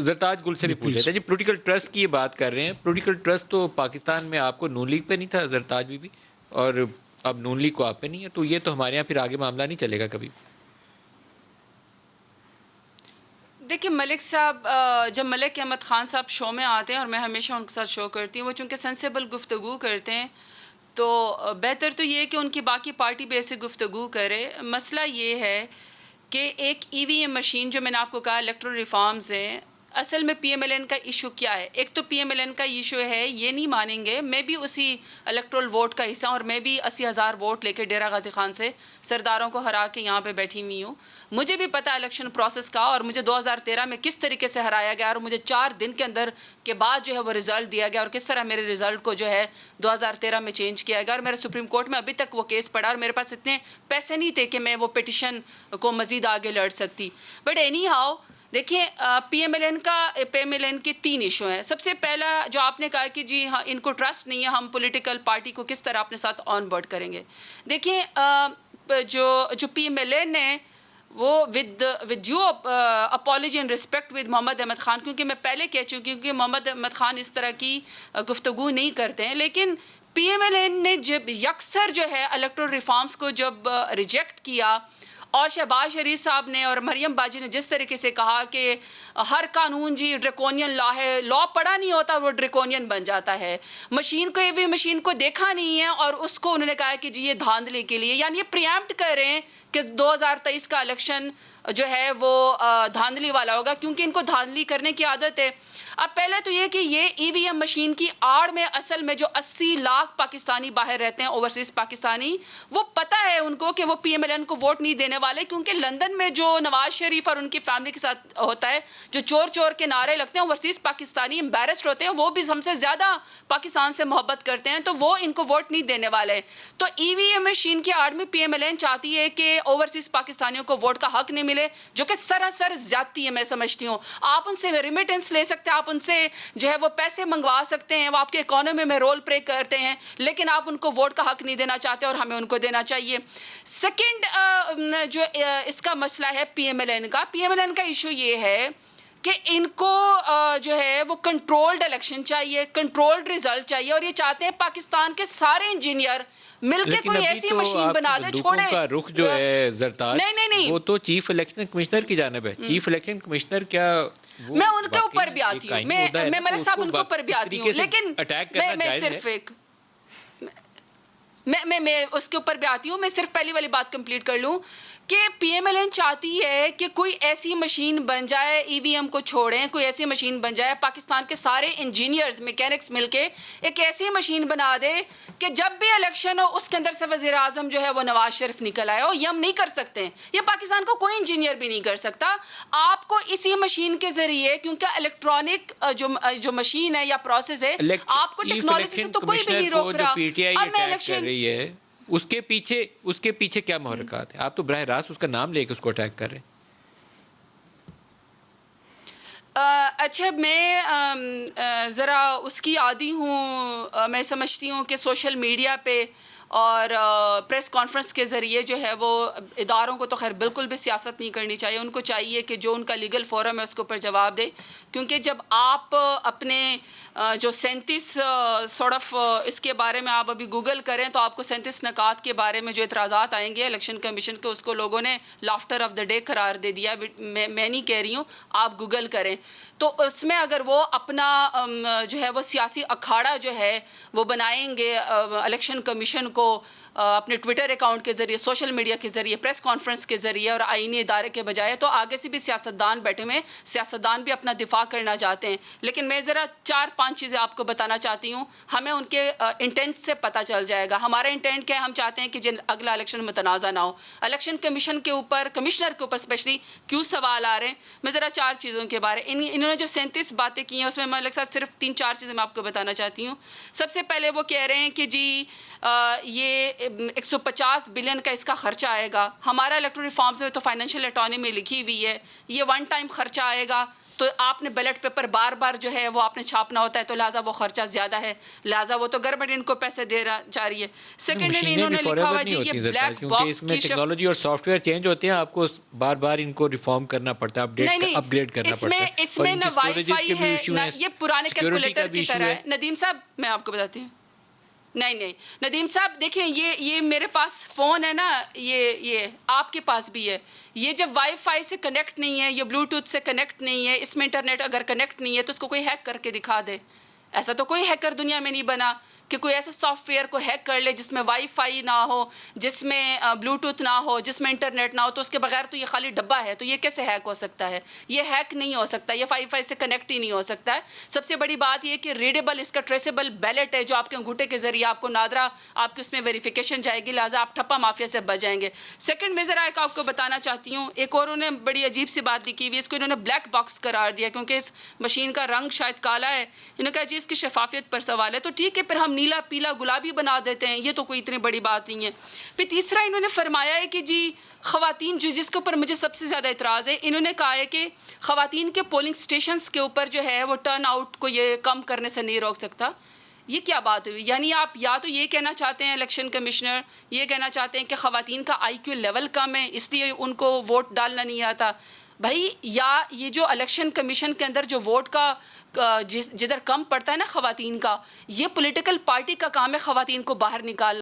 जरताज गुल से भी पूछ रहे थे जी, पॉलिटिकल ट्रस्ट की ये बात कर रहे हैं। पॉलिटिकल ट्रस्ट तो पाकिस्तान में आपको नून लीग पे नहीं था जरताज भी, और अब नून लीग को आप पे नहीं है, तो ये तो हमारे यहाँ फिर आगे मामला नहीं चलेगा कभी। देखिए मलिक साहब, जब मलिक अहमद ख़ान साहब शो में आते हैं और मैं हमेशा उनके साथ शो करती हूँ, वो चूँकि सेंसेबल गुफ्तगू करते हैं तो बेहतर तो ये है कि उनकी बाकी पार्टी भी ऐसे गुफ्तगू करे। मसला ये है कि एक ईवीएम मशीन, जो मैंने आपको कहा इलेक्ट्रल रिफॉर्म्स हैं, असल में पीएमएलएन का इशू क्या है? एक तो पीएमएलएन का इशू है, ये नहीं मानेंगे, मैं भी उसी इलेक्ट्रल वोट का हिस्सा, और मैं भी 80,000 वोट लेके डेरा गाजी खान से सरदारों को हरा के यहाँ पे बैठी हुई हूँ। मुझे भी पता है इलेक्शन प्रोसेस का, और मुझे 2013 में किस तरीके से हराया गया, और मुझे 4 दिन के अंदर के बाद जो है वो रिज़ल्ट दिया गया, और किस तरह मेरे रिज़ल्ट को जो है 2013 में चेंज किया गया, और मेरे सुप्रीम कोर्ट में अभी तक वो केस पड़ा, और मेरे पास इतने पैसे नहीं थे कि मैं वो पिटिशन को मज़ीद आगे लड़ सकती। बट एनी हाउ, देखिए पीएमएलएन के 3 इशू हैं। सबसे पहला जो आपने कहा कि जी हाँ, इनको ट्रस्ट नहीं है, हम पॉलिटिकल पार्टी को किस तरह अपने साथ ऑन बोर्ड करेंगे। देखिए जो पीएमएलएन है वो with due apology and respect with Mohammad Ahmad Khan, क्योंकि मैं पहले कह चुकी हूँ कि मोहम्मद अहमद ख़ान इस तरह की गुफ्तगू नहीं करते हैं, लेकिन पीएमएलएन ने जब यकसर जो है इलेक्टोरल रिफॉर्म्स को जब रिजेक्ट किया, और शहबाज शरीफ साहब ने और मरियम बाजी ने जिस तरीके से कहा कि हर कानून जी ड्रैकोनियन लॉ है, लॉ पढ़ा नहीं होता वो ड्रैकोनियन बन जाता है, मशीन को ईवीएम मशीन को देखा नहीं है और उसको उन्होंने कहा कि जी ये धांधली के लिए, यानी ये प्रिएम्प्ट कर रहे हैं कि 2023 का इलेक्शन जो है वो धांधली वाला होगा, क्योंकि इनको धांधली करने की आदत है। अब पहले तो ये कि ये ईवीएम मशीन की आड़ में असल में जो 80 लाख पाकिस्तानी बाहर रहते हैं, ओवरसीज पाकिस्तानी, वो पता है उनको कि वो पीएमएलएन को वोट नहीं देने वाले, क्योंकि लंदन में जो नवाज शरीफ और उनकी फैमिली के साथ होता है, जो चोर चोर के नारे लगते हैं, ओवरसीज पाकिस्तानी एम्बेरस्ड होते हैं, वो भी हमसे ज़्यादा पाकिस्तान से मोहब्बत करते हैं, तो वो इनको वोट नहीं देने वाले। तो ईवीएम मशीन की आड़ में पीएमएलएन चाहती है कि ओवरसीज पाकिस्तानियों को वोट का हक नहीं मिले, जो कि सरासर ज्यादती है। मैं समझती हूँ आप उनसे रिमिटेंस ले सकते हैं, आप उनसे जो है वो पैसे मंगवा सकते हैं, वो आपके इकोनॉमी में रोल प्ले करते हैं, लेकिन आप उनको वोट का हक नहीं देना चाहते, और हमें उनको देना चाहिए। सेकंड जो इसका मसला है पीएमएलएन का इशू ये है कि इनको जो है वो कंट्रोल्ड इलेक्शन चाहिए, कंट्रोल्ड रिजल्ट चाहिए, और ये चाहते हैं पाकिस्तान के सारे इंजीनियर मिलके कोई ऐसी तो मशीन बना दे। छोड़े का रुख जो है जरताज, नहीं, वो तो चीफ इलेक्शन कमिश्नर की जानिब है। चीफ इलेक्शन कमिश्नर क्या मैं उनके ऊपर भी आती हूँ, मैं मलिक साहब उनके ऊपर भी आती हूँ, लेकिन मैं सिर्फ एक मैं उसके ऊपर भी आती हूँ। मैं सिर्फ पहली वाली बात कंप्लीट कर लूँ कि पीएमएलएन चाहती है कि कोई ऐसी मशीन बन जाए, ईवीएम को छोड़ें, कोई ऐसी मशीन बन जाए, पाकिस्तान के सारे इंजीनियर्स मैकेनिक्स मिलके एक ऐसी मशीन बना दे कि जब भी इलेक्शन हो उसके अंदर से वज़ीर आज़म जो है वो नवाज शरीफ निकल आए हो। ये हम नहीं कर सकते, ये पाकिस्तान को कोई इंजीनियर भी नहीं कर सकता। आपको इसी मशीन के ज़रिए, क्योंकि इलेक्ट्रॉनिक जो मशीन है या प्रोसेस है, आपको टेक्नोलॉजी से तो कोई भी नहीं रोक रहा। अब मैं इलेक्शन है उसके पीछे क्या मुहर्रिकात है? आप तो बराह रास्त उसका नाम लेके उसको अटैक कर रहे हैं। अच्छा, मैं ज़रा उसकी आदी हूँ। मैं समझती हूँ कि सोशल मीडिया पे और प्रेस कॉन्फ्रेंस के ज़रिए जो है वो इदारों को तो खैर बिल्कुल भी सियासत नहीं करनी चाहिए। उनको चाहिए कि जो उनका लीगल फोरम है उसके ऊपर जवाब दे, क्योंकि जब आप अपने जो 37 सॉर्ट ऑफ इसके बारे में आप अभी गूगल करें तो आपको 37 नकात के बारे में जो इतराज़ात आएंगे इलेक्शन कमीशन के, उसको लोगों ने लाफ्टर ऑफ द डे करार दे दिया। मैं नहीं कह रही हूँ, आप गूगल करें तो उसमें अगर वो अपना जो है वो सियासी अखाड़ा जो है वो बनाएंगे इलेक्शन कमीशन को अपने ट्विटर अकाउंट के ज़रिए, सोशल मीडिया के ज़रिए, प्रेस कॉन्फ्रेंस के ज़रिए और आईनी इदारे के बजाय, तो आगे से भी सियासतदान बैठे हुए, सियासतदान भी अपना दिफा करना चाहते हैं। लेकिन मैं ज़रा 4-5 चीज़ें आपको बताना चाहती हूँ। हमें उनके इंटेंट से पता चल जाएगा। हमारा इंटेंट क्या है? हम चाहते हैं कि जिन अगला इलेक्शन मुतनाज़ा ना हो। इलेक्शन कमीशन के ऊपर, कमिश्नर के ऊपर स्पेशली क्यों सवाल आ रहे हैं, मैं ज़रा 4 चीज़ों के बारे इन्होंने जो 37 बातें की हैं उसमें मलिक साहब सिर्फ 3-4 चीज़ें मैं आपको बताना चाहती हूँ। सबसे पहले वो कह रहे हैं कि जी ये 150 बिलियन का इसका खर्चा आएगा। हमारा इलेक्टोरल रिफॉर्म्स में तो फाइनेंशियल ऑटोनॉमी लिखी हुई है, ये वन टाइम खर्चा आएगा। तो आपने बैलेट पेपर बार बार जो है वो आपने छापना होता है, तो लिहाजा वो खर्चा ज़्यादा है, लिहाजा वो तो गवर्नमेंट इनको पैसे जा रही है। सेकेंडली इन्होंने लिखा हुआ जी ये ब्लैक बॉक्स इसमें की टेक्नोलॉजी और सॉफ्टवेयर चेंज होते हैं, आपको बार बार इनको रिफॉर्म करना पड़ता है, अपग्रेड करना पड़ता है। इसमें ना वाईफाई है ना ये पुराने कैलकुलेटर की तरह है। नदीम साहब मैं आपको बताती हूँ, नहीं नदीम साहब देखिए, ये मेरे पास फ़ोन है ना, ये आपके पास भी है, ये जब वाईफाई से कनेक्ट नहीं है, ये ब्लूटूथ से कनेक्ट नहीं है, इसमें इंटरनेट अगर कनेक्ट नहीं है तो उसको कोई हैक करके दिखा दे। ऐसा तो कोई हैकर दुनिया में नहीं बना कि कोई ऐसे सॉफ्टवेयर को हैक कर ले जिसमें वाईफाई ना हो, जिसमें ब्लूटूथ ना हो, जिसमें इंटरनेट ना हो, तो उसके बगैर तो ये खाली डब्बा है, तो ये कैसे हैक हो सकता है? ये हैक नहीं हो सकता, ये वाईफाई से कनेक्ट ही नहीं हो सकता है। सबसे बड़ी बात ये कि रीडेबल इसका ट्रेसेबल बैलेट है, जो आपके अंगूठे के जरिए आपको नादरा आपकी उसमें वेरिफिकेशन जाएगी, लिहाजा आप ठप्पा माफिया से बच जाएंगे। सेकंड में ज़रा एक आपको बताना चाहती हूँ, एक और उन्होंने बड़ी अजीब सी बात लिखी हुई, इसको इन्होंने ब्लैक बॉक्स करार दिया क्योंकि इस मशीन का रंग शायद काला है। इन्होंने कहा जी इसकी शफाफियत पर सवाल है, तो ठीक है फिर हम नीला पीला गुलाबी बना देते हैं, ये तो कोई इतनी बड़ी बात नहीं है। फिर तीसरा इन्होंने फरमाया है कि जी ख़वातीन, जो जिसके ऊपर मुझे सबसे ज़्यादा इतराज़ है, इन्होंने कहा है कि ख़वातीन के पोलिंग स्टेशंस के ऊपर जो है वो टर्न आउट को ये कम करने से नहीं रोक सकता। ये क्या बात हुई? यानी आप या तो ये कहना चाहते हैं इलेक्शन कमिश्नर, ये कहना चाहते हैं कि ख़वातीन का IQ लेवल कम है इसलिए उनको वोट डालना नहीं आता भाई, या ये जो इलेक्शन कमीशन के अंदर जो वोट का जिधर कम पड़ता है ना ख़वातीन का, ये पॉलिटिकल पार्टी का काम है ख़वातीन को बाहर निकालना।